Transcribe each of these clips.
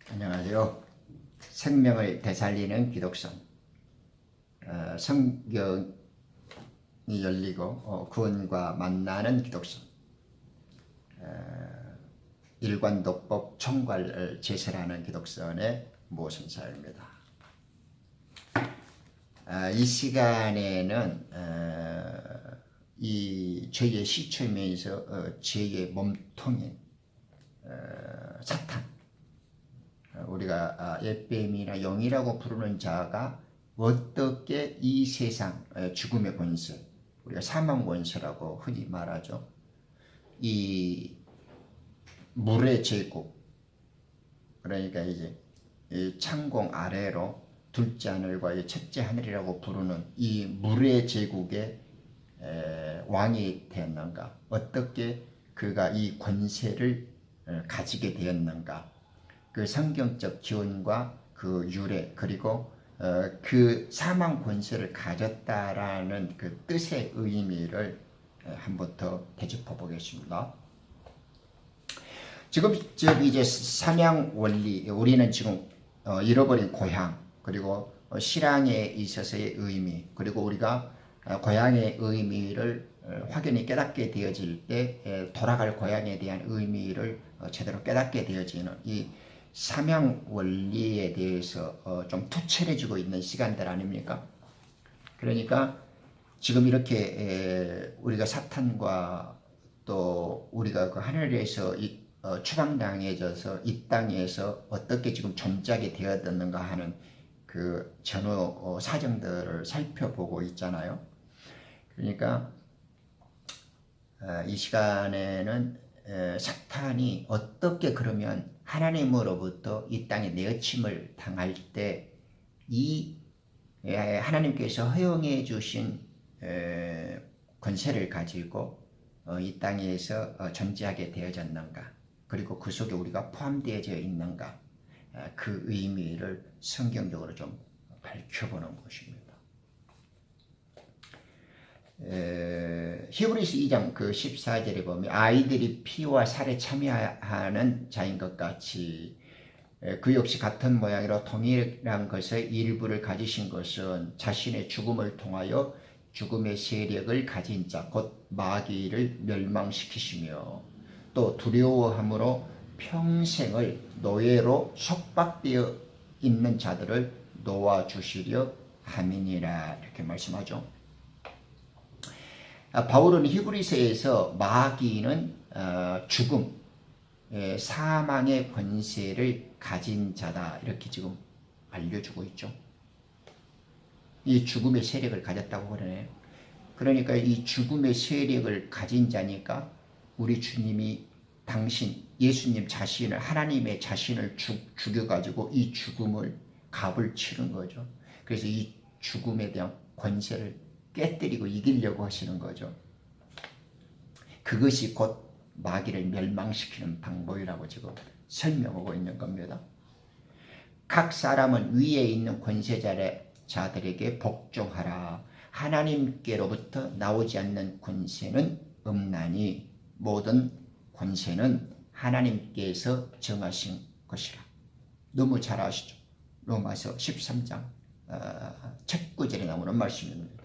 안녕하세요. 생명을 되살리는 기독성. 성경이 열리고 구원과 만나는 기독성. 일관독법 총괄 제설하는 기독선의 모선사입니다. 이 시간에는 이 죄의 시초면에서 죄의 몸통인 사탄, 우리가 옛뱀이나 영이라고 부르는 자가 어떻게 이 세상 죽음의 권세, 우리가 사망 권세라고 흔히 말하죠. 이 물의 제국, 그러니까 이제 이 창공 아래로 둘째 하늘과 첫째 하늘이라고 부르는 이 물의 제국의 왕이 되었는가, 어떻게 그가 이 권세를 가지게 되었는가, 그 성경적 기원과 그 유래, 그리고 그 사망 권세를 가졌다라는 그 뜻의 의미를 한번 더 되짚어 보겠습니다. 지금 이제 삼양 원리, 우리는 지금 잃어버린 고향, 그리고 실향에 있어서의 의미, 그리고 우리가 고향의 의미를 확연히 깨닫게 되어질 때 돌아갈 고향에 대한 의미를 제대로 깨닫게 되어지는 이 삼양 원리에 대해서 좀 투철해지고 있는 시간들 아닙니까? 그러니까 지금 이렇게 우리가 사탄과 또 우리가 그 하늘에서 추방당해져서 이 땅에서 어떻게 지금 존재하게 되었는가 하는 그 전후 사정들을 살펴보고 있잖아요. 그러니까 이 시간에는 사탄이 어떻게 그러면 하나님으로부터 이 땅에 내어침을 당할 때 이 하나님께서 허용해 주신 권세를 가지고 이 땅에서 존재하게 되어졌는가, 그리고 그 속에 우리가 포함되어져 있는가, 그 의미를 성경적으로 좀 밝혀보는 것입니다. 히브리서 2장 그 14절에 보면 아이들이 피와 살에 참여하는 자인 것 같이 그 역시 같은 모양으로 동일한 것의 일부를 가지신 것은 자신의 죽음을 통하여 죽음의 세력을 가진 자, 곧 마귀를 멸망시키시며 또 두려워함으로 평생을 노예로 속박되어 있는 자들을 놓아주시려 함이니라, 이렇게 말씀하죠. 바울은 히브리서에서 마귀는 죽음, 사망의 권세를 가진 자다, 이렇게 지금 알려주고 있죠. 이 죽음의 세력을 가졌다고 그러네요. 그러니까 이 죽음의 세력을 가진 자니까 우리 주님이 예수님 자신을, 하나님의 자신을 죽여가지고 이 죽음을 값을 치른 거죠. 그래서 이 죽음에 대한 권세를 깨뜨리고 이기려고 하시는 거죠. 그것이 곧 마귀를 멸망시키는 방법이라고 지금 설명하고 있는 겁니다. 각 사람은 위에 있는 권세자들에게 복종하라. 하나님께로부터 나오지 않는 권세는 없나니 모든 권세는 하나님께서 정하신 것이라. 너무 잘 아시죠? 로마서 13장 첫 구절에 나오는 말씀입니다.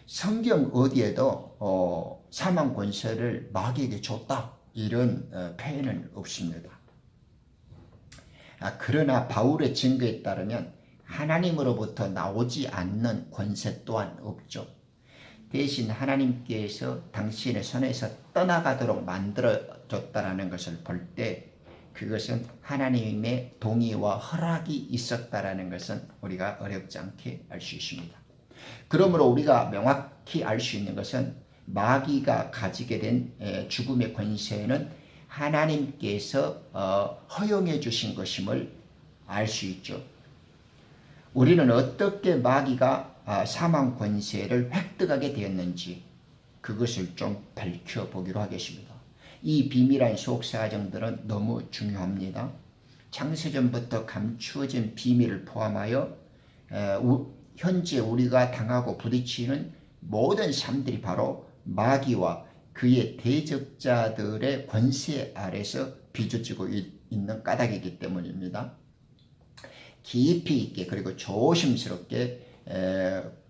성경 어디에도 사망 권세를 마귀에게 줬다, 이런 표현은 없습니다. 그러나 바울의 증거에 따르면 하나님으로부터 나오지 않는 권세 또한 없죠. 대신 하나님께서 당신의 손에서 떠나가도록 만들어줬다는 것을 볼 때 그것은 하나님의 동의와 허락이 있었다는 것은 우리가 어렵지 않게 알 수 있습니다. 그러므로 우리가 명확히 알 수 있는 것은 마귀가 가지게 된 죽음의 권세는 하나님께서 허용해 주신 것임을 알 수 있죠. 우리는 어떻게 마귀가 사망 권세를 획득하게 되었는지 그것을 좀 밝혀보기로 하겠습니다. 이 비밀한 속사정들은 너무 중요합니다. 창세전부터 감추어진 비밀을 포함하여 현재 우리가 당하고 부딪히는 모든 삶들이 바로 마귀와 그의 대적자들의 권세 아래서 빚어지고 있는 까닭이기 때문입니다. 깊이 있게 그리고 조심스럽게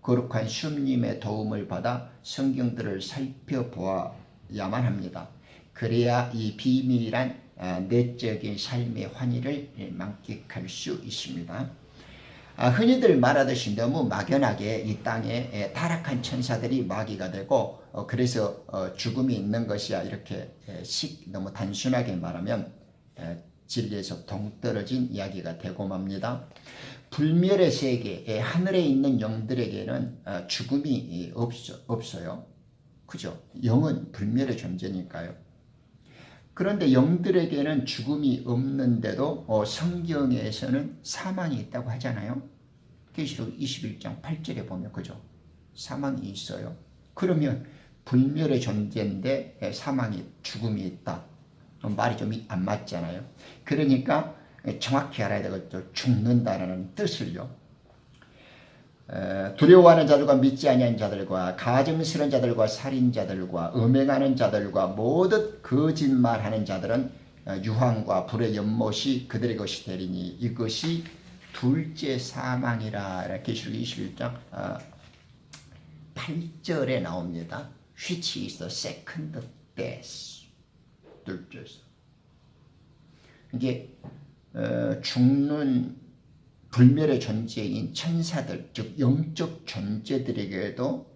거룩한 주님의 도움을 받아 성경들을 살펴보아야만 합니다. 그래야 이 비밀한 내적인 삶의 환희를 만끽할 수 있습니다. 흔히들 말하듯이 너무 막연하게 이 땅에 타락한 천사들이 마귀가 되고 그래서 죽음이 있는 것이야 이렇게 너무 단순하게 말하면 진리에서 동떨어진 이야기가 되고 맙니다. 불멸의 세계, 하늘에 있는 영들에게는 죽음이 없어요. 그죠? 영은 불멸의 존재니까요. 그런데 영들에게는 죽음이 없는데도 성경에서는 사망이 있다고 하잖아요. 계시록 21장 8절에 보면 그죠? 사망이 있어요. 그러면 불멸의 존재인데 죽음이 있다. 말이 좀 안 맞잖아요. 그러니까 정확히 알아야 되겠죠. 죽는다는 뜻을요. 두려워하는 자들과 믿지 아니하는 자들과 가증스러운 자들과 살인자들과 음행하는 자들과 모든 거짓말하는 자들은 유황과 불의 연못이 그들의 것이 되리니 이것이 둘째 사망이라. 계시록 21장 8절에 나옵니다. Which is the second death. 둘째서 이게 죽는 불멸의 존재인 천사들, 즉 영적 존재들에게도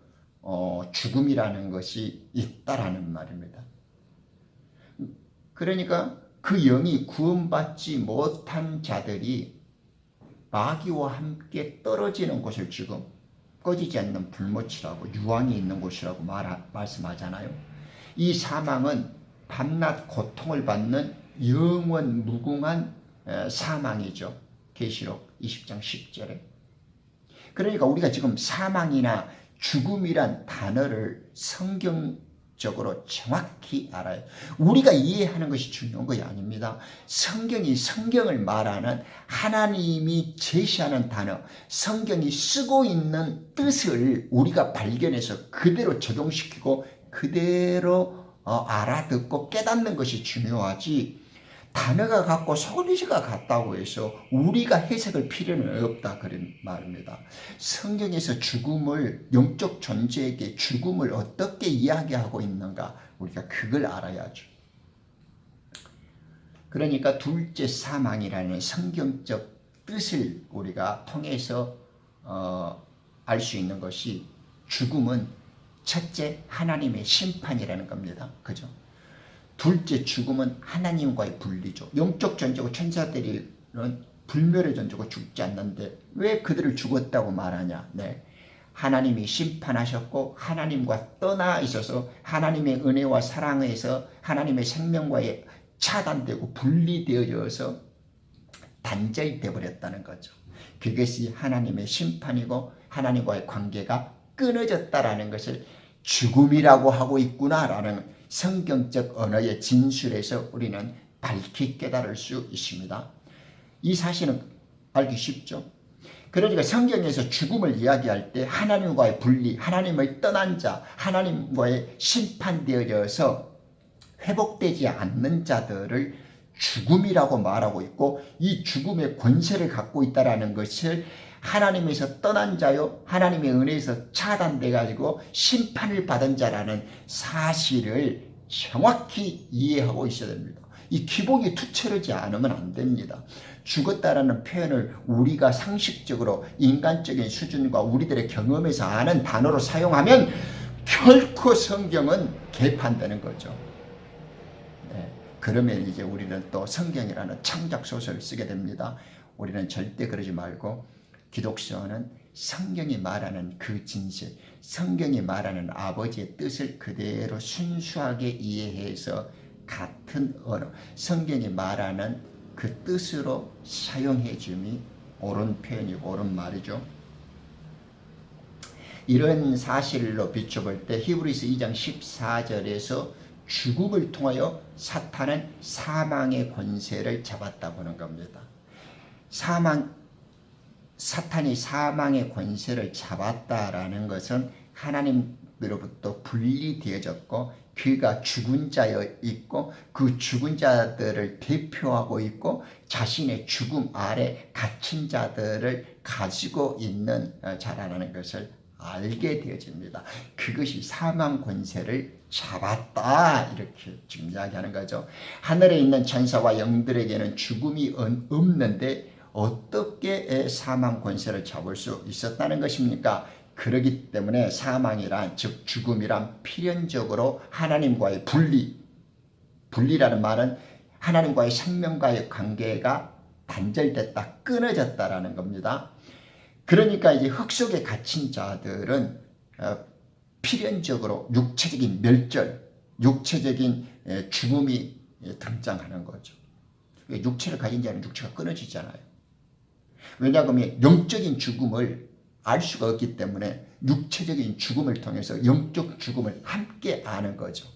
죽음이라는 것이 있다라는 말입니다. 그러니까 그 영이 구원받지 못한 자들이 마귀와 함께 떨어지는 곳을 지금 꺼지지 않는 불못이라고 유황이 있는 곳이라고 말씀하잖아요. 이 사망은 밤낮 고통을 받는 영원 무궁한 사망이죠. 계시록 20장 10절에. 그러니까 우리가 지금 사망이나 죽음이란 단어를 성경적으로 정확히 알아요. 우리가 이해하는 것이 중요한 것이 아닙니다. 성경이 성경을 말하는 하나님이 제시하는 단어, 성경이 쓰고 있는 뜻을 우리가 발견해서 그대로 적용시키고 그대로 알아듣고 깨닫는 것이 중요하지, 단어가 같고 소리가 같다고 해서 우리가 해석할 필요는 없다 그런 말입니다. 성경에서 죽음을, 영적 존재에게 죽음을 어떻게 이야기하고 있는가 우리가 그걸 알아야죠. 그러니까 둘째 사망이라는 성경적 뜻을 우리가 통해서 알 수 있는 것이, 죽음은 첫째 하나님의 심판이라는 겁니다. 그죠? 둘째 죽음은 하나님과의 분리죠. 영적 존재고 천사들은 불멸의 존재고 죽지 않는데 왜 그들을 죽었다고 말하냐. 네. 하나님이 심판하셨고 하나님과 떠나 있어서 하나님의 은혜와 사랑에서 하나님의 생명과의 차단되고 분리되어져서 단절되어 버렸다는 거죠. 그것이 하나님의 심판이고 하나님과의 관계가 끊어졌다라는 것을 죽음이라고 하고 있구나라는 성경적 언어의 진술에서 우리는 밝히 깨달을 수 있습니다. 이 사실은 알기 쉽죠. 그러니까 성경에서 죽음을 이야기할 때 하나님과의 분리, 하나님을 떠난 자, 하나님과의 심판되어져서 회복되지 않는 자들을 죽음이라고 말하고 있고, 이 죽음의 권세를 갖고 있다는 것을 하나님에서 떠난 자요, 하나님의 은혜에서 차단돼 가지고 심판을 받은 자라는 사실을 정확히 이해하고 있어야 됩니다. 이 기복이 투철하지 않으면 안 됩니다. 죽었다라는 표현을 우리가 상식적으로 인간적인 수준과 우리들의 경험에서 아는 단어로 사용하면 결코 성경은 개판되는 거죠. 네, 그러면 이제 우리는 또 성경이라는 창작 소설을 쓰게 됩니다. 우리는 절대 그러지 말고 기독교는 성경이 말하는 그 진실, 성경이 말하는 아버지의 뜻을 그대로 순수하게 이해해서 같은 언어, 성경이 말하는 그 뜻으로 사용해 줌이 옳은 표현이고 옳은 말이죠. 이런 사실로 비춰볼 때 히브리서 2장 14절에서 죽음을 통하여 사탄은 사망의 권세를 잡았다 보는 겁니다. 사탄이 사망의 권세를 잡았다라는 것은 하나님으로부터 분리되어졌고 그가 죽은 자여 있고 그 죽은 자들을 대표하고 있고 자신의 죽음 아래 갇힌 자들을 가지고 있는 자라는 것을 알게 되어집니다. 그것이 사망 권세를 잡았다 이렇게 지금 이야기하는 거죠. 하늘에 있는 천사와 영들에게는 죽음이 없는데 어떻게 사망 권세를 잡을 수 있었다는 것입니까? 그러기 때문에 사망이란 즉 죽음이란 필연적으로 하나님과의 분리라는 말은 하나님과의 생명과의 관계가 단절됐다, 끊어졌다라는 겁니다. 그러니까 이제 흙 속에 갇힌 자들은 필연적으로 육체적인 멸절, 육체적인 죽음이 등장하는 거죠. 육체를 가진 자는 육체가 끊어지잖아요. 왜냐하면 영적인 죽음을 알 수가 없기 때문에 육체적인 죽음을 통해서 영적 죽음을 함께 아는 거죠.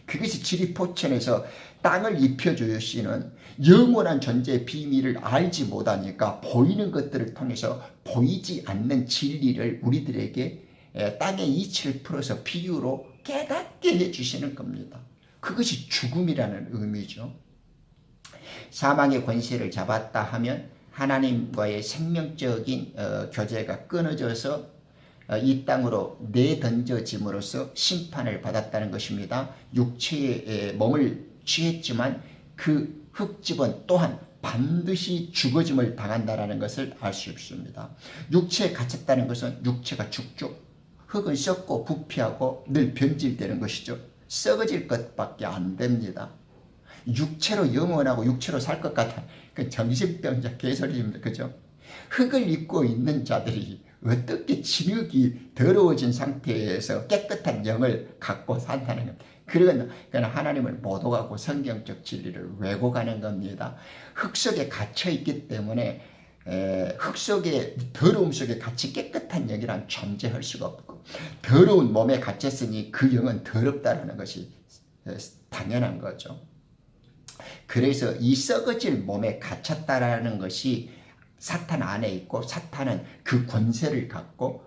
그것이 지리포천에서 땅을 입혀주시는 영원한 존재의 비밀을 알지 못하니까 보이는 것들을 통해서 보이지 않는 진리를 우리들에게 땅의 이치를 풀어서 비유로 깨닫게 해주시는 겁니다. 그것이 죽음이라는 의미죠. 사망의 권세를 잡았다 하면 하나님과의 생명적인 교제가 끊어져서 이 땅으로 내던져짐으로써 심판을 받았다는 것입니다. 육체의 몸을 취했지만 그 흙집은 또한 반드시 죽어짐을 당한다는 것을 알 수 있습니다. 육체에 갇혔다는 것은 육체가 죽죠. 흙은 썩고 부패하고 늘 변질되는 것이죠. 썩어질 것밖에 안 됩니다. 육체로 영원하고 육체로 살 것 같아. 그 정신병자 개소리입니다. 그죠? 흙을 입고 있는 자들이 어떻게 진흙이 더러워진 상태에서 깨끗한 영을 갖고 산다는 겁니다. 그건 하나님을 모독하고 성경적 진리를 왜곡하는 겁니다. 흙 속에 갇혀 있기 때문에 흙 속에 더러움 속에 같이 깨끗한 영이란 존재할 수가 없고 더러운 몸에 갇혔으니 그 영은 더럽다라는 것이 당연한 거죠. 그래서 이 썩어질 몸에 갇혔다라는 것이 사탄 안에 있고 사탄은 그 권세를 갖고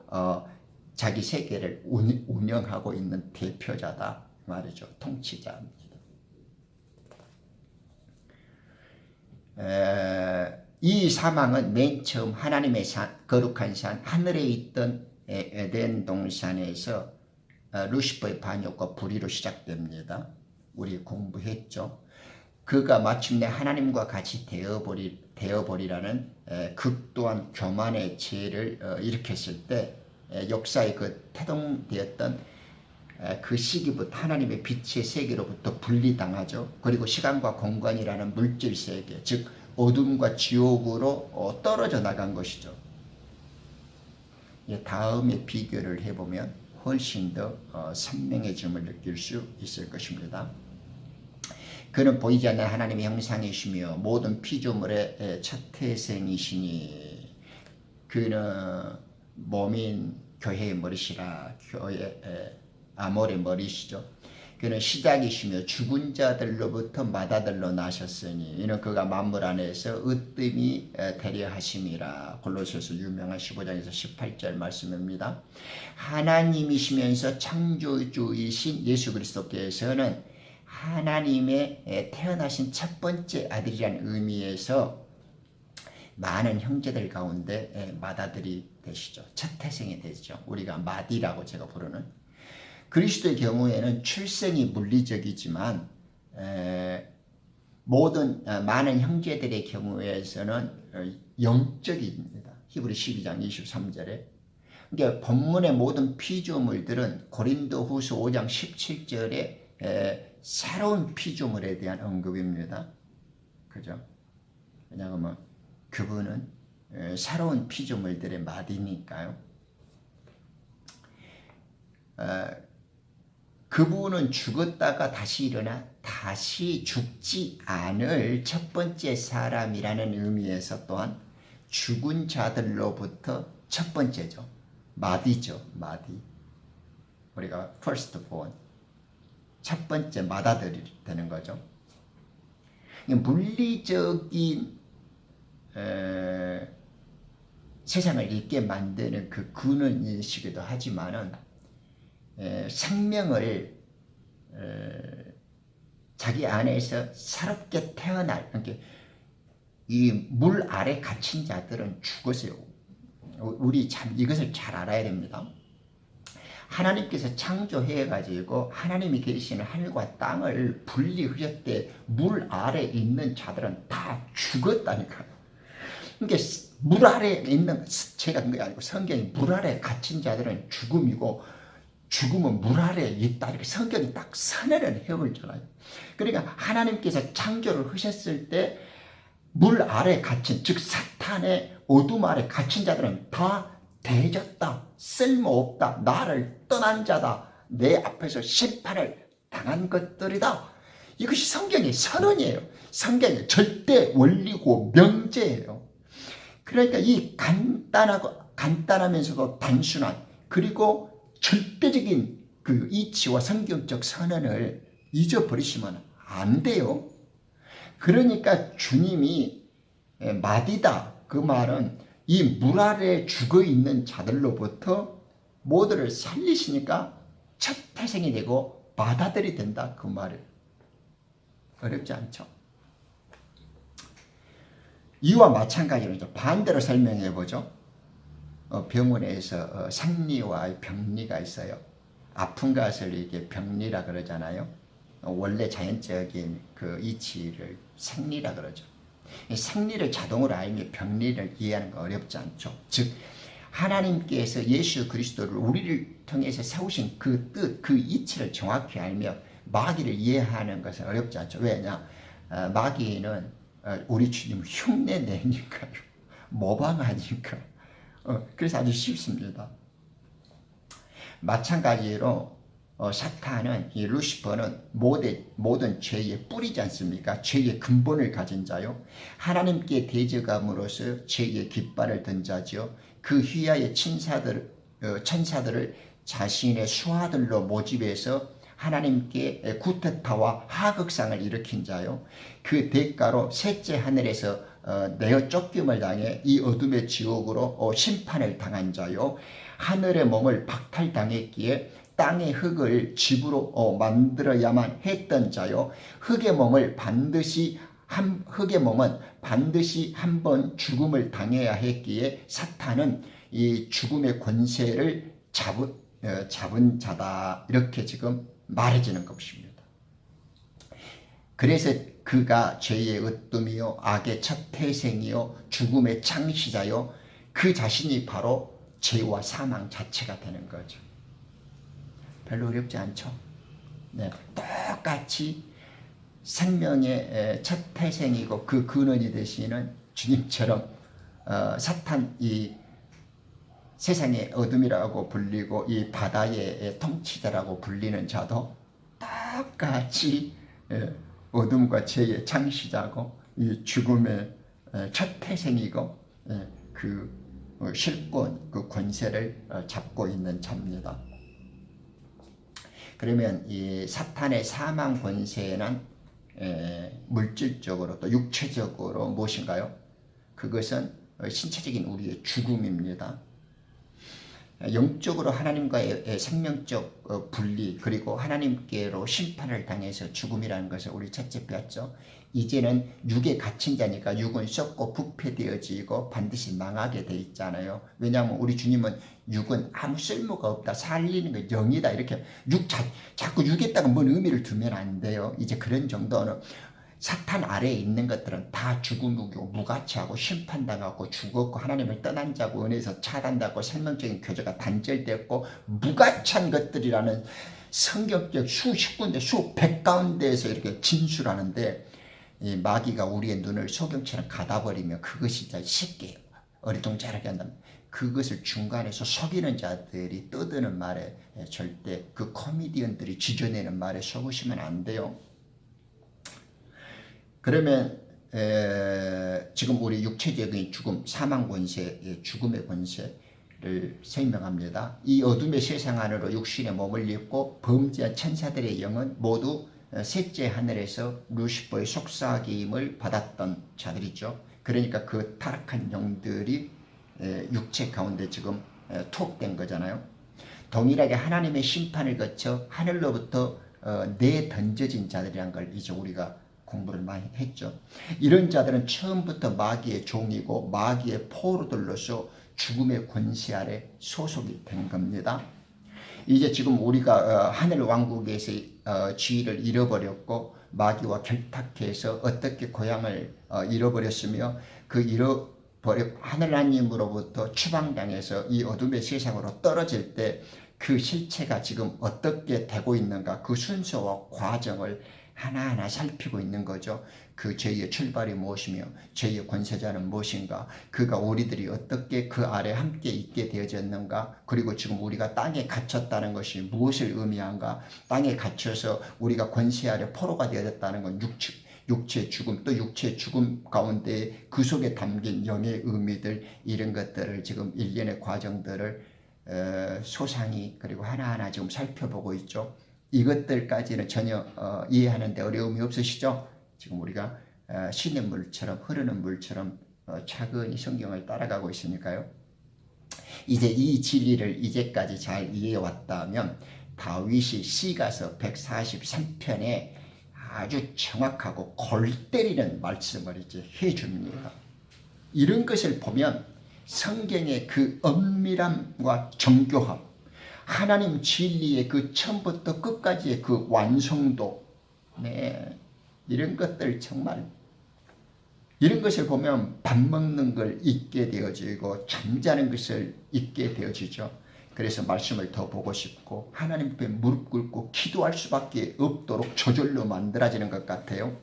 자기 세계를 운영하고 있는 대표자다 말이죠. 통치자입니다. 이 사망은 맨 처음 하나님의 산, 거룩한 산, 하늘에 있던 에덴 동산에서 루시퍼의 반역과 불의로 시작됩니다. 우리 공부했죠. 그가 마침내 하나님과 같이 되어버리라는 극도한 교만의 죄를 일으켰을 때 역사의 그 태동되었던 그 시기부터 하나님의 빛의 세계로부터 분리당하죠. 그리고 시간과 공간이라는 물질 세계, 즉 어둠과 지옥으로 떨어져 나간 것이죠. 다음에 비교를 해보면 훨씬 더 선명해짐을 느낄 수 있을 것입니다. 그는 보이지 않는 하나님의 형상이시며 모든 피조물의 첫 태생이시니 그는 몸인 교회의 머리시라. 교회 아몰의 머리시죠. 그는 시작이시며 죽은 자들로부터 맏아들로 나셨으니 이는 그가 만물 안에서 으뜸이 되려 하심이라. 골로새서 유명한 15장에서 18절 말씀입니다. 하나님이시면서 창조주이신 예수 그리스도께서는 하나님의 태어나신 첫 번째 아들이라는 의미에서 많은 형제들 가운데 맏아들이 되시죠. 첫 태생이 되죠. 우리가 맏이라고 제가 부르는. 그리스도의 경우에는 출생이 물리적이지만 모든 많은 형제들의 경우에서는 영적입니다. 히브리 12장 23절에. 그러니까 본문의 모든 피조물들은 고린도후서 5장 17절에 새로운 피조물에 대한 언급입니다. 그죠? 왜냐하면 그분은 새로운 피조물들의 맏이니까요. 그분은 죽었다가 다시 일어나 다시 죽지 않을 첫 번째 사람이라는 의미에서 또한 죽은 자들로부터 첫 번째죠. 맏이죠. 맏이. 우리가 first born. 첫 번째 맏아들이 되는 거죠. 물리적인 세상을 있게 만드는 그 근원이시기도 하지만은 생명을 자기 안에서 새롭게 태어날, 그러니까 이 물 아래 갇힌 자들은 죽었어요. 우리 참 이것을 잘 알아야 됩니다. 하나님께서 창조해 가지고 하나님이 계시는 하늘과 땅을 분리하셨대. 물 아래 있는 자들은 다 죽었다니까요. 그러니까 물 아래 있는, 제가 그게 아니고 성경이 물 아래 갇힌 자들은 죽음이고 죽음은 물 아래에 있다. 이렇게 성경이 딱 선언을 해버리잖아요. 그러니까 하나님께서 창조를 하셨을 때 물 아래 갇힌, 즉 사탄의 어둠 아래 갇힌 자들은 다 대졌다, 쓸모없다, 나를 떠난 자다, 내 앞에서 심판을 당한 것들이다. 이것이 성경의 선언이에요. 성경의 절대 원리고 명제예요. 그러니까 이 간단하면서도 단순한, 그리고 절대적인 그 이치와 성경적 선언을 잊어버리시면 안 돼요. 그러니까 주님이 마디다, 그 말은 이 물 아래 죽어 있는 자들로부터 모두를 살리시니까 첫 태생이 되고 맏아들이 된다, 그 말을. 어렵지 않죠? 이와 마찬가지로 반대로 설명해 보죠. 병원에서 생리와 병리가 있어요. 아픈 것을 이게 병리라 그러잖아요. 원래 자연적인 그 이치를 생리라 그러죠. 생리를 자동으로 알면 병리를 이해하는 거 어렵지 않죠. 즉 하나님께서 예수 그리스도를 우리를 통해서 세우신 그 뜻, 그 이치를 정확히 알며 마귀를 이해하는 것은 어렵지 않죠. 왜냐? 마귀는 우리 주님 흉내내니까요. 모방하니까. 그래서 아주 쉽습니다. 마찬가지로 사탄은, 이 루시퍼는 모든 죄의 뿌리지 않습니까? 죄의 근본을 가진 자요. 하나님께 대적함으로써 죄의 깃발을 든 자죠. 그 휘하의 천사들을 자신의 수하들로 모집해서 하나님께 구태타와 하극상을 일으킨 자요. 그 대가로 셋째 하늘에서 내어 쫓김을 당해 이 어둠의 지옥으로 심판을 당한 자요. 하늘의 몸을 박탈당했기에 땅의 흙을 집으로 만들어야만 했던 자요. 흙의 몸은 반드시 한 번 죽음을 당해야 했기에 사탄은 이 죽음의 권세를 잡은 자다. 이렇게 지금 말해지는 것입니다. 그래서 그가 죄의 으뜸이요, 악의 첫 태생이요, 죽음의 창시자요, 그 자신이 바로 죄와 사망 자체가 되는 거죠. 별로 어렵지 않죠? 네, 똑같이 생명의 첫 태생이고 그 근원이 되시는 주님처럼 사탄, 이 세상의 어둠이라고 불리고 이 바다의 통치자라고 불리는 자도 똑같이 어둠과 죄의 창시자고 이 죽음의 첫 태생이고 그 실권, 그 권세를 잡고 있는 자입니다. 그러면 이 사탄의 사망 권세는 물질적으로 또 육체적으로 무엇인가요? 그것은 신체적인 우리의 죽음입니다. 영적으로 하나님과의 생명적 분리, 그리고 하나님께로 심판을 당해서 죽음이라는 것을 우리 첫째 배웠죠. 이제는 육에 갇힌 자니까 육은 썩고 부패되어지고 반드시 망하게 돼 있잖아요. 왜냐하면 우리 주님은 육은 아무 쓸모가 없다, 살리는 건 영이다, 이렇게 자꾸 육에다가 뭔 의미를 두면 안 돼요. 이제 그런 정도는 사탄 아래에 있는 것들은 다 죽음이고 무가치하고 심판당하고 죽었고 하나님을 떠난 자고 은혜에서 차단되고 생명적인 교제가 단절되었고 무가치한 것들이라는 성경적 수십 군데 수백 가운데에서 이렇게 진술하는데, 이 마귀가 우리의 눈을 소경처럼 가다버리면 그것이 진짜 쉽게 어리둥절하게 한다면 그것을 중간에서 속이는 자들이 떠드는 말에 절대, 그 코미디언들이 지져내는 말에 속으시면 안 돼요. 그러면 지금 우리 육체적인 죽음, 사망 권세, 죽음의 권세를 설명합니다. 이 어둠의 세상 안으로 육신의 몸을 입고 범죄한 천사들의 영은 모두 셋째 하늘에서 루시퍼의 속삭임을 받았던 자들이죠. 그러니까 그 타락한 영들이 육체 가운데 지금 투옥된 거잖아요. 동일하게 하나님의 심판을 거쳐 하늘로부터 내던져진 자들이란 걸 이제 우리가 공부를 많이 했죠. 이런 자들은 처음부터 마귀의 종이고 마귀의 포로들로서 죽음의 권세 아래 소속이 된 겁니다. 이제 지금 우리가 하늘 왕국에서 지위를 잃어버렸고 마귀와 결탁해서 어떻게 고향을 잃어버렸으며 그 하늘나님으로부터 추방당해서 이 어둠의 세상으로 떨어질 때 그 실체가 지금 어떻게 되고 있는가, 그 순서와 과정을 하나하나 살피고 있는 거죠. 그 죄의 출발이 무엇이며 죄의 권세자는 무엇인가, 그가 우리들이 어떻게 그 아래 함께 있게 되어졌는가, 그리고 지금 우리가 땅에 갇혔다는 것이 무엇을 의미한가, 땅에 갇혀서 우리가 권세 아래 포로가 되어졌다는 건 육체의 죽음, 또 육체의 죽음 가운데 그 속에 담긴 영의 의미들, 이런 것들을 지금 일련의 과정들을 소상히 그리고 하나하나 지금 살펴보고 있죠. 이것들까지는 전혀 이해하는데 어려움이 없으시죠? 지금 우리가 쉬는 물처럼, 흐르는 물처럼 차근히 성경을 따라가고 있으니까요. 이제 이 진리를 이제까지 잘 이해해 왔다면 다윗이 시가서 143편에 아주 정확하고 골 때리는 말씀을 이제 해줍니다. 이런 것을 보면 성경의 그 엄밀함과 정교함, 하나님 진리의 그 처음부터 끝까지의 그 완성도, 이런 것들 정말, 이런 것을 보면 밥 먹는 걸 잊게 되어지고 잠자는 것을 잊게 되어지죠. 그래서 말씀을 더 보고 싶고 하나님 앞에 무릎 꿇고 기도할 수밖에 없도록 저절로 만들어지는 것 같아요.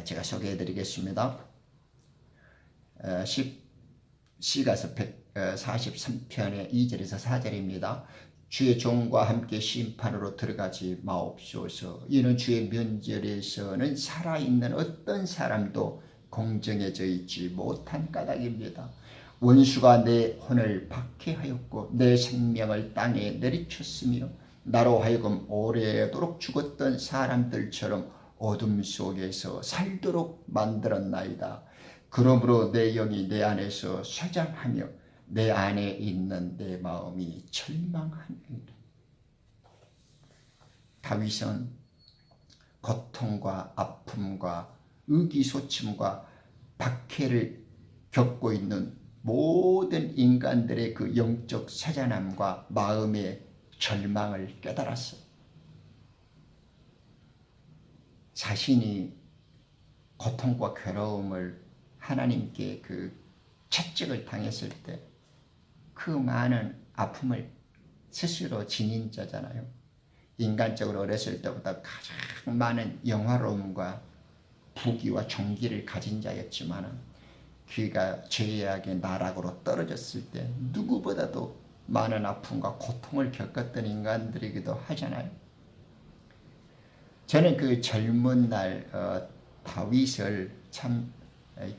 제가 소개해 드리겠습니다. 시가서 143편의 2절에서 4절입니다. 주의 종과 함께 심판으로 들어가지 마옵소서. 이는 주의 면전에서는 살아있는 어떤 사람도 공정해져 있지 못한 까닭입니다. 원수가 내 혼을 박해하였고 내 생명을 땅에 내리쳤으며 나로 하여금 오래도록 죽었던 사람들처럼 어둠 속에서 살도록 만들었나이다. 그러므로 내 영이 내 안에서 쇠잔하며 내 안에 있는 내 마음이 절망하니라. 다윗은 고통과 아픔과 의기소침과 박해를 겪고 있는 모든 인간들의 그 영적 쇠잔함과 마음의 절망을 깨달았어요. 자신이 고통과 괴로움을 하나님께 그 채찍을 당했을 때 그 많은 아픔을 스스로 지닌 자잖아요. 인간적으로 어렸을 때보다 가장 많은 영화로움과 부귀와 존귀를 가진 자였지만 그가 죄악의 나락으로 떨어졌을 때 누구보다도 많은 아픔과 고통을 겪었던 인간들이기도 하잖아요. 저는 그 젊은 날 다윗을 참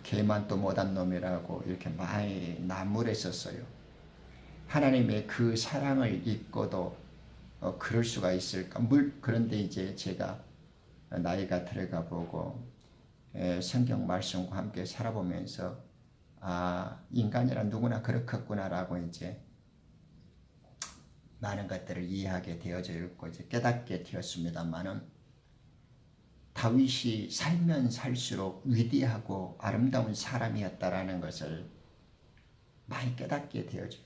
개만도 못한 놈이라고 이렇게 많이 나무랬었어요. 하나님의 그 사랑을 잊고도 그럴 수가 있을까? 그런데 이제 제가 나이가 들어가 보고 성경 말씀과 함께 살아보면서 인간이란 누구나 그렇겠구나라고 이제 많은 것들을 이해하게 되어져 있고 이제 깨닫게 되었습니다만은, 다윗이 살면 살수록 위대하고 아름다운 사람이었다라는 것을 많이 깨닫게 되어져요.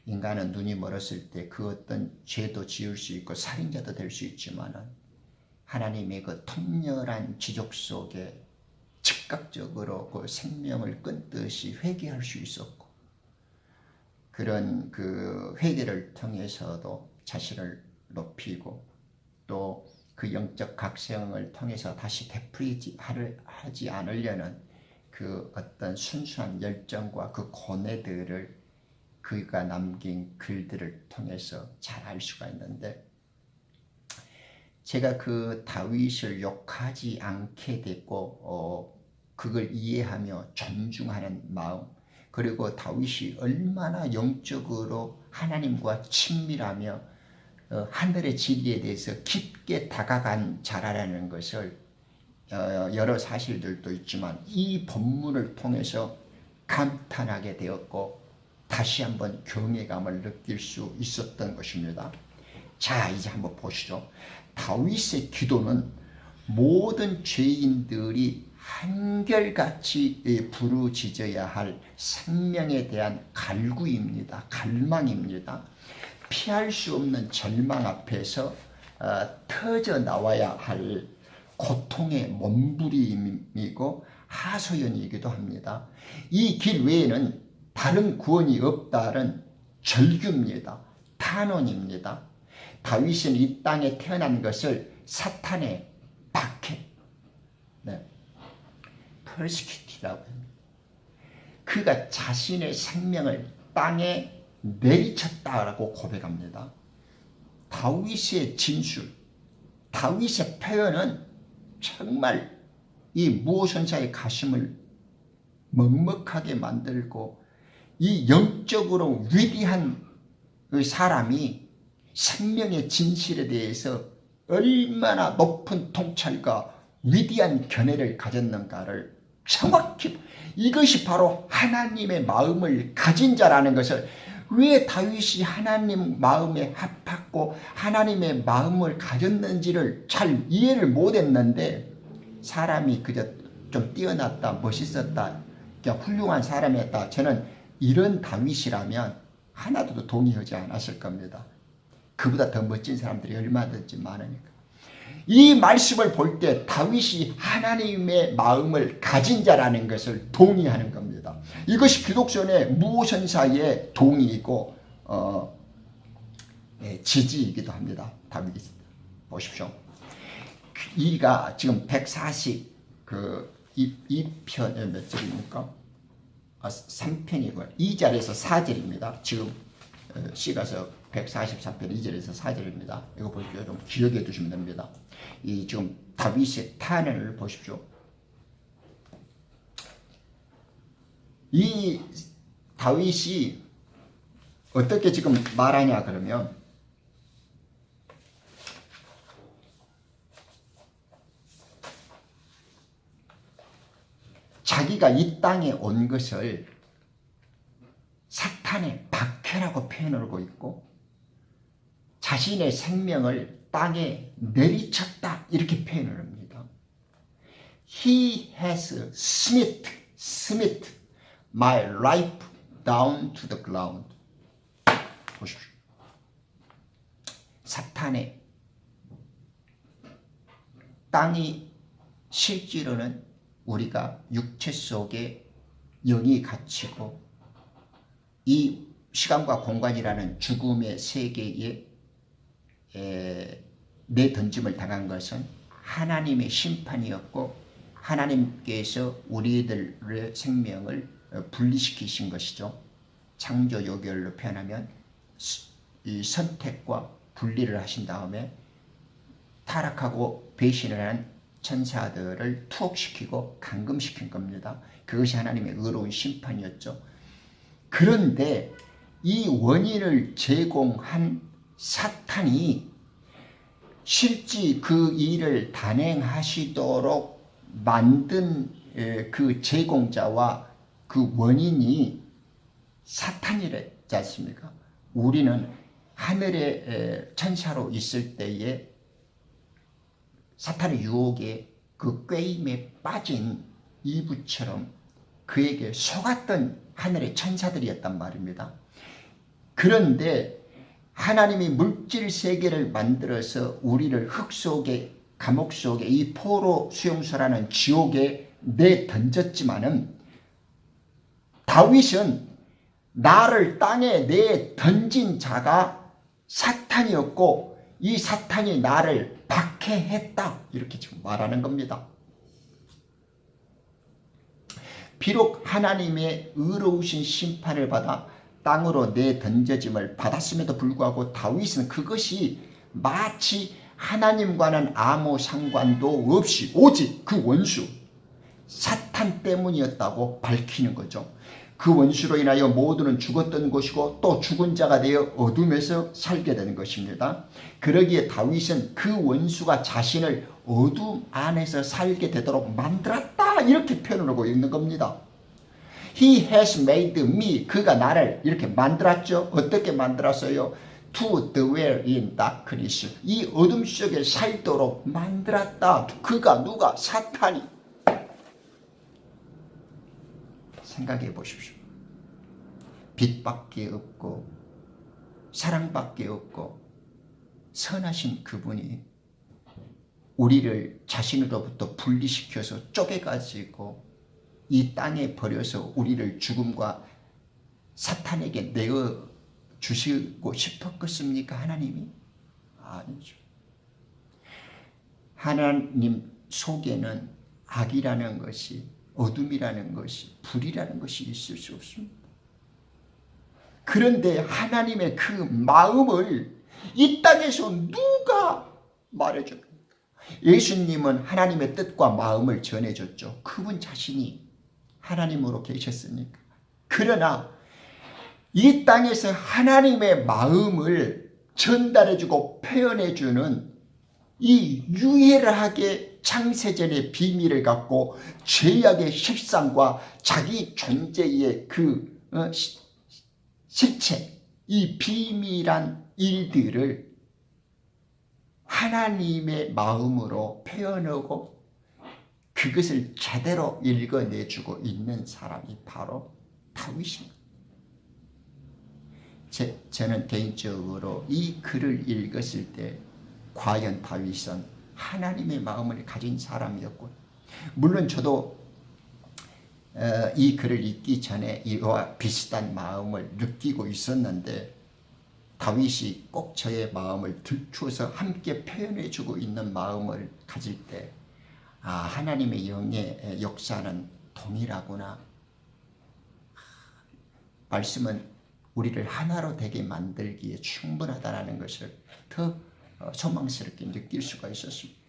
인간은 눈이 멀었을 때 그 어떤 죄도 지을 수 있고 살인자도 될 수 있지만 하나님의 그 통렬한 지적 속에 즉각적으로 그 생명을 끊듯이 회개할 수 있었고, 그런 그 회개를 통해서도 자신을 높이고 또 그 영적 각성을 통해서 다시 되풀이하지 않으려는 그 어떤 순수한 열정과 그 고뇌들을 그가 남긴 글들을 통해서 잘 알 수가 있는데, 제가 그 다윗을 욕하지 않게 됐고 그걸 이해하며 존중하는 마음, 그리고 다윗이 얼마나 영적으로 하나님과 친밀하며 하늘의 진리에 대해서 깊게 다가간 자라라는 것을 여러 사실들도 있지만 이 본문을 통해서 감탄하게 되었고 다시 한번 경외감을 느낄 수 있었던 것입니다. 자, 이제 한번 보시죠. 다윗의 기도는 모든 죄인들이 한결같이 부르짖어야 할 생명에 대한 갈구입니다. 갈망입니다. 피할 수 없는 절망 앞에서 터져 나와야 할 고통의 몸부림이고 하소연이기도 합니다. 이 길 외에는 다른 구원이 없다는 절규입니다. 탄원입니다. 다윗은 이 땅에 태어난 것을 사탄의 박해, persecuted라고 합니다. 그가 자신의 생명을 땅에 내리쳤다라고 고백합니다. 다윗의 진술, 다윗의 표현은 정말 이 무오선사의 가슴을 먹먹하게 만들고, 이 영적으로 위대한 사람이 생명의 진실에 대해서 얼마나 높은 통찰과 위대한 견해를 가졌는가를 정확히, 이것이 바로 하나님의 마음을 가진 자라는 것을, 왜 다윗이 하나님 마음에 합했고 하나님의 마음을 가졌는지를 잘 이해를 못했는데, 사람이 그저 좀 뛰어났다, 멋있었다, 훌륭한 사람이었다, 저는 이런 다윗이라면 하나도 동의하지 않았을 겁니다. 그보다 더 멋진 사람들이 얼마든지 많으니까. 이 말씀을 볼 때 다윗이 하나님의 마음을 가진 자라는 것을 동의하는 겁니다. 이것이 기독교의 무오선사의 동의이고 지지이기도 합니다. 다윗 보십시오. 이가 지금 140 2편 몇 절입니까? 3편이고요. 2절에서 4절입니다. 지금 C가서 143편 2절에서 4절입니다. 이거 보십시오. 좀 기억해 두시면 됩니다. 이 지금 다윗의 탄원을 보십시오. 이 다윗이 어떻게 지금 말하냐 그러면, 자기가 이 땅에 온 것을 사탄의 박해라고 표현하고 있고, 자신의 생명을 땅에 내리쳤다 이렇게 표현을 합니다. He has smite my life down to the ground. 보십시오. 사탄의 땅이 실제로는 우리가 육체 속에 영이 갇히고 이 시간과 공간이라는 죽음의 세계에 내던짐을 당한 것은 하나님의 심판이었고, 하나님께서 우리들의 생명을 분리시키신 것이죠. 창조 요결로 표현하면 이 선택과 분리를 하신 다음에 타락하고 배신을 한 천사들을 투옥시키고 감금시킨 겁니다. 그것이 하나님의 의로운 심판이었죠. 그런데 이 원인을 제공한 사탄이 실제 그 일을 단행하시도록 만든 그 제공자와 그 원인이 사탄이랬지 않습니까? 우리는 하늘의 천사로 있을 때에 사탄의 유혹에 그 꾀임에 빠진 이브처럼 그에게 속았던 하늘의 천사들이었단 말입니다. 그런데 하나님이 물질 세계를 만들어서 우리를 흙 속에, 감옥 속에, 이 포로 수용소라는 지옥에 내던졌지만은, 다윗은 나를 땅에 내던진 자가 사탄이었고 이 사탄이 나를 박해했다 이렇게 지금 말하는 겁니다. 비록 하나님의 의로우신 심판을 받아 땅으로 내던져짐을 받았음에도 불구하고 다윗은 그것이 마치 하나님과는 아무 상관도 없이 오직 그 원수 사탄 때문이었다고 밝히는 거죠. 그 원수로 인하여 모두는 죽었던 것이고 또 죽은 자가 되어 어둠에서 살게 되는 것입니다. 그러기에 다윗은 그 원수가 자신을 어둠 안에서 살게 되도록 만들었다 이렇게 표현하고 있는 겁니다. He has made me, 그가 나를 이렇게 만들었죠. 어떻게 만들었어요? to dwell in darkness. 이 어둠 속에 살도록 만들었다. 그가 누가? 사탄이. 생각해 보십시오. 빛밖에 없고 사랑밖에 없고 선하신 그분이 우리를 자신으로부터 분리시켜서 쪼개가지고 이 땅에 버려서 우리를 죽음과 사탄에게 내어 주시고 싶었겠습니까? 하나님이? 아니죠. 하나님 속에는 악이라는 것이, 어둠이라는 것이, 불이라는 것이 있을 수 없습니다. 그런데 하나님의 그 마음을 이 땅에서 누가 말해줍니까? 예수님은 하나님의 뜻과 마음을 전해줬죠. 그분 자신이 하나님으로 계셨으니까. 그러나 이 땅에서 하나님의 마음을 전달해주고 표현해주는 이 유일하게 창세전의 비밀을 갖고 죄악의 실상과 자기 존재의 그 실체, 이 비밀한 일들을 하나님의 마음으로 표현하고 그것을 제대로 읽어내주고 있는 사람이 바로 다윗입니다. 저는 개인적으로 이 글을 읽었을 때 과연 다윗은 하나님의 마음을 가진 사람이었고, 물론 저도 이 글을 읽기 전에 이와 비슷한 마음을 느끼고 있었는데 다윗이 꼭 저의 마음을 들추어서 함께 표현해주고 있는 마음을 가질 때 하나님의 영의 역사는 동일하구나. 말씀은 우리를 하나로 되게 만들기에 충분하다는 것을 더 소망스럽게 느낄 수가 있었습니다.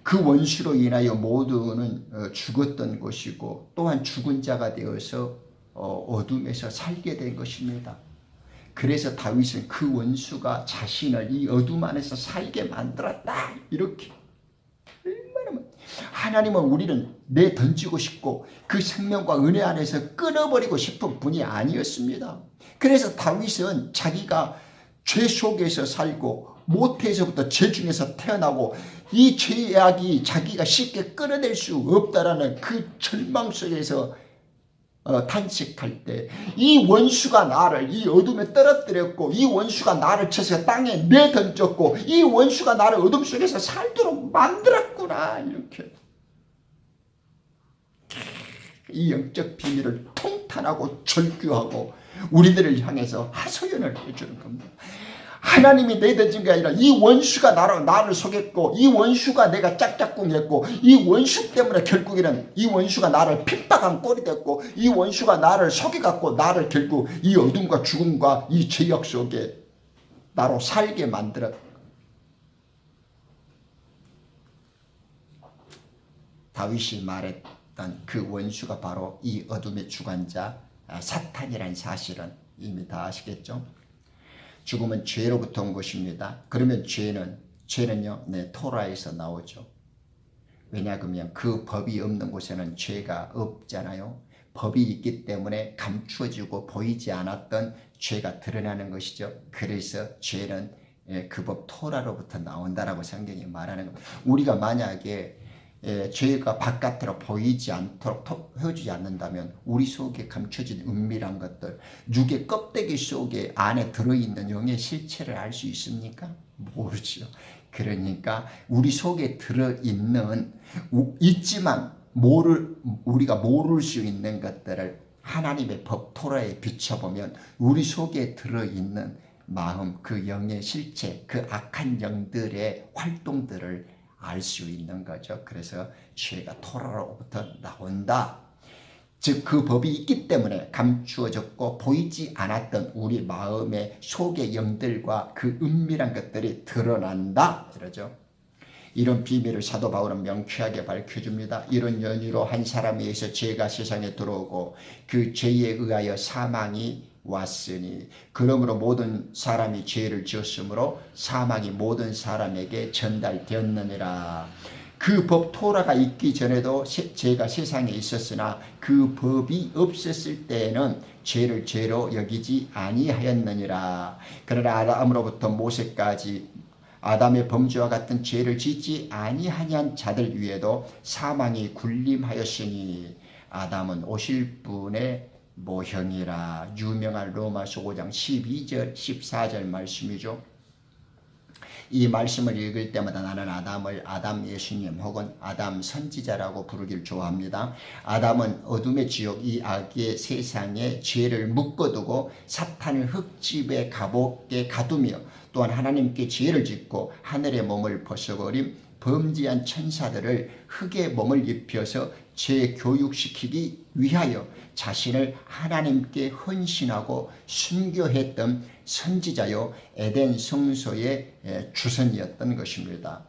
그 원수로 인하여 모두는 죽었던 것이고 또한 죽은 자가 되어서 어둠에서 살게 된 것입니다. 그래서 다윗은 그 원수가 자신을 이 어둠 안에서 살게 만들었다. 이렇게 얼마나 하나님은 우리를 내던지고 싶고 그 생명과 은혜 안에서 끊어버리고 싶은 분이 아니었습니다. 그래서 다윗은 자기가 죄 속에서 살고 모태에서부터 죄 중에서 태어나고 이 죄악이 자기가 쉽게 끊어낼 수 없다라는 그 절망 속에서 탄식할 때 이 원수가 나를 이 어둠에 떨어뜨렸고 이 원수가 나를 쳐서 땅에 내던졌고 이 원수가 나를 어둠 속에서 살도록 만들었구나. 이렇게 이 영적 비밀을 통탄하고 절규하고 우리들을 향해서 하소연을 해주는 겁니다. 하나님이 내던진 게 아니라 이 원수가 나를 속였고 이 원수가 내가 짝짝꿍했고 이 원수 때문에 결국에는 이 원수가 나를 핍박한 꼴이 됐고 이 원수가 나를 속여갖고 나를 결국 이 어둠과 죽음과 이 죄악 속에 나로 살게 만들었. 다윗이 말했던 그 원수가 바로 이 어둠의 주관자 사탄이라는 사실은 이미 다 아시겠죠? 죽음은 죄로부터 온 것입니다. 그러면 죄는요, 토라에서 나오죠. 왜냐하면 그 법이 없는 곳에는 죄가 없잖아요. 법이 있기 때문에 감추어지고 보이지 않았던 죄가 드러나는 것이죠. 그래서 죄는 그 법 토라로부터 나온다라고 성경이 말하는 겁니다. 우리가 만약에 죄가 바깥으로 보이지 않도록 해주지 않는다면 우리 속에 감춰진 은밀한 것들, 육의 껍데기 속에 안에 들어있는 영의 실체를 알 수 있습니까? 모르죠. 그러니까 우리 속에 들어있는 있지만 우리가 모를 수 있는 것들을 하나님의 법 토라에 비춰보면 우리 속에 들어있는 마음, 그 영의 실체, 그 악한 영들의 활동들을 알 수 있는 거죠. 그래서 죄가 토라로부터 나온다. 즉 그 법이 있기 때문에 감추어졌고 보이지 않았던 우리 마음의 속의 영들과 그 은밀한 것들이 드러난다. 이러죠. 이런 비밀을 사도 바울은 명쾌하게 밝혀줍니다. 이런 연유로 한 사람에 의해서 죄가 세상에 들어오고 그 죄에 의하여 사망이 왔으니 그러므로 모든 사람이 죄를 지었으므로 사망이 모든 사람에게 전달되었느니라. 그 법 토라가 있기 전에도 죄가 세상에 있었으나 그 법이 없었을 때에는 죄를 죄로 여기지 아니하였느니라. 그러나 아담으로부터 모세까지 아담의 범죄와 같은 죄를 짓지 아니하냐 자들 위에도 사망이 군림하였으니 아담은 오실 분의 모형이라. 유명한 로마서 5장 12절 14절 말씀이죠. 이 말씀을 읽을 때마다 나는 아담을 아담 예수님 혹은 아담 선지자라고 부르길 좋아합니다. 아담은 어둠의 지옥 이 악의 세상에 죄를 묶어두고 사탄을 흙집에 감옥에 가두며 또한 하나님께 죄를 짓고 하늘의 몸을 벗어버린 범죄한 천사들을 흙의 몸을 입혀서 재교육시키기 위하여 자신을 하나님께 헌신하고 순교했던 선지자요 에덴 성소의 주선이었던 것입니다.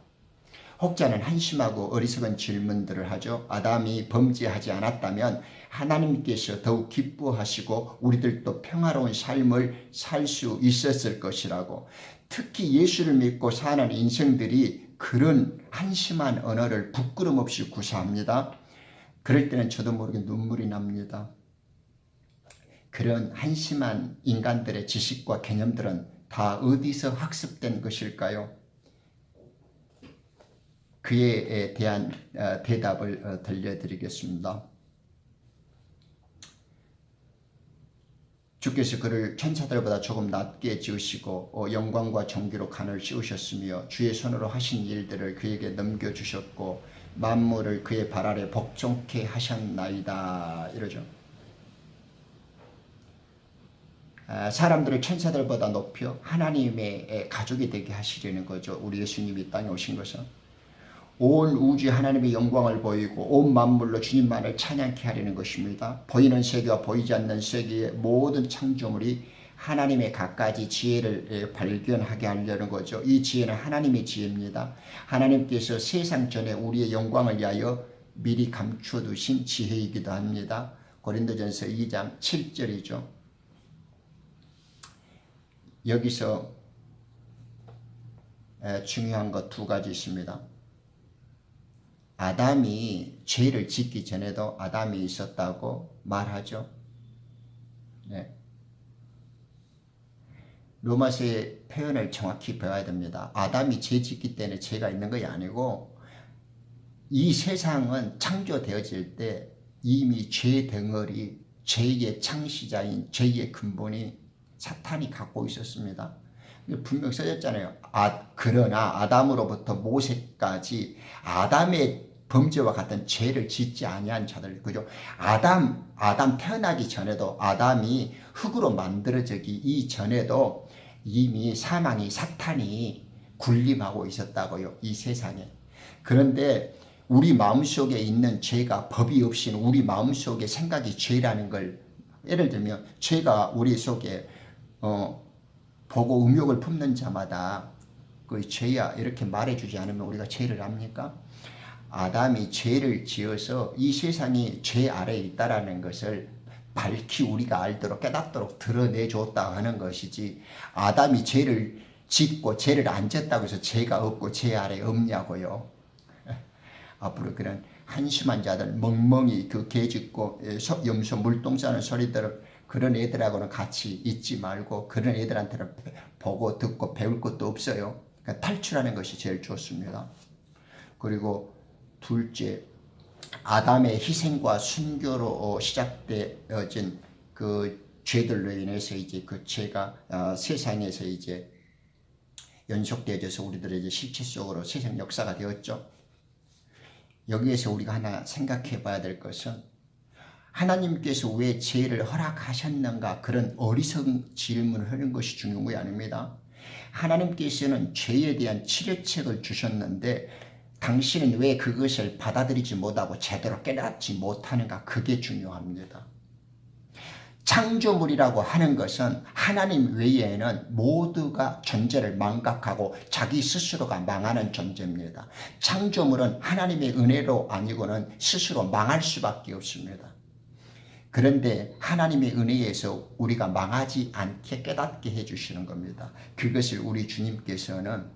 혹자는 한심하고 어리석은 질문들을 하죠. 아담이 범죄하지 않았다면 하나님께서 더욱 기뻐하시고 우리들도 평화로운 삶을 살 수 있었을 것이라고. 특히 예수를 믿고 사는 인생들이 그런 한심한 언어를 부끄럼 없이 구사합니다. 그럴 때는 저도 모르게 눈물이 납니다. 그런 한심한 인간들의 지식과 개념들은 다 어디서 학습된 것일까요? 그에 대한 대답을 들려드리겠습니다. 주께서 그를 천사들보다 조금 낮게 지으시고 영광과 존귀로 간을 씌우셨으며 주의 손으로 하신 일들을 그에게 넘겨주셨고 만물을 그의 발 아래 복종케 하셨나이다. 이러죠. 사람들을 천사들보다 높여 하나님의 가족이 되게 하시려는 거죠. 우리 예수님이 이 땅에 오신 것은 온 우주에 하나님의 영광을 보이고 온 만물로 주님만을 찬양케 하려는 것입니다. 보이는 세계와 보이지 않는 세계의 모든 창조물이 하나님의 갖가지 지혜를 발견하게 하려는 거죠. 이 지혜는 하나님의 지혜입니다. 하나님께서 세상 전에 우리의 영광을 위하여 미리 감춰두신 지혜이기도 합니다. 고린도전서 2장 7절이죠. 여기서 중요한 것 두 가지 있습니다. 아담이 죄를 짓기 전에도 아담이 있었다고 말하죠. 네. 로마서의 표현을 정확히 배워야 됩니다. 아담이 죄 짓기 때문에 죄가 있는 것이 아니고 이 세상은 창조되어질 때 이미 죄 덩어리, 죄의 창시자인 죄의 근본이 사탄이 갖고 있었습니다. 분명히 써졌잖아요. 그러나 아담으로부터 모세까지 아담의 범죄와 같은 죄를 짓지 아니한 자들, 그죠? 아담 태어나기 전에도 아담이 흙으로 만들어지기 이전에도 이미 사망이 사탄이 군림하고 있었다고요. 이 세상에. 그런데 우리 마음속에 있는 죄가 법이 없이는 우리 마음속에 생각이 죄라는 걸 예를 들면 죄가 우리 속에 보고 음욕을 품는 자마다 그 죄야 이렇게 말해주지 않으면 우리가 죄를 합니까? 아담이 죄를 지어서 이 세상이 죄 아래에 있다라는 것을 밝히 우리가 알도록 깨닫도록 드러내줬다 하는 것이지 아담이 죄를 짓고 죄를 안 졌다고 해서 죄가 없고 죄 아래에 없냐고요. 앞으로 그런 한심한 자들 멍멍이 그 개 짖고 염소 물똥 싸는 소리들을 그런 애들하고는 같이 있지 말고 그런 애들한테는 보고 듣고 배울 것도 없어요. 그러니까 탈출하는 것이 제일 좋습니다. 그리고 둘째, 아담의 희생과 순교로 시작되어진 그 죄들로 인해서 이제 그 죄가 세상에서 이제 연속되어져서 우리들의 이제 실체 속으로 세상 역사가 되었죠. 여기에서 우리가 하나 생각해 봐야 될 것은 하나님께서 왜 죄를 허락하셨는가 그런 어리석은 질문을 하는 것이 중요한 것이 아닙니다. 하나님께서는 죄에 대한 치료책을 주셨는데 당신은 왜 그것을 받아들이지 못하고 제대로 깨닫지 못하는가 그게 중요합니다. 창조물이라고 하는 것은 하나님 외에는 모두가 존재를 망각하고 자기 스스로가 망하는 존재입니다. 창조물은 하나님의 은혜로 아니고는 스스로 망할 수밖에 없습니다. 그런데 하나님의 은혜에서 우리가 망하지 않게 깨닫게 해주시는 겁니다. 그것을 우리 주님께서는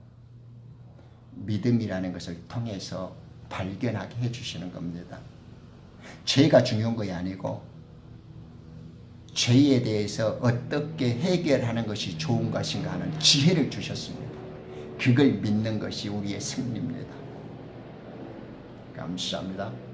믿음이라는 것을 통해서 발견하게 해주시는 겁니다. 죄가 중요한 것이 아니고 죄에 대해서 어떻게 해결하는 것이 좋은 것인가 하는 지혜를 주셨습니다. 그걸 믿는 것이 우리의 승리입니다. 감사합니다.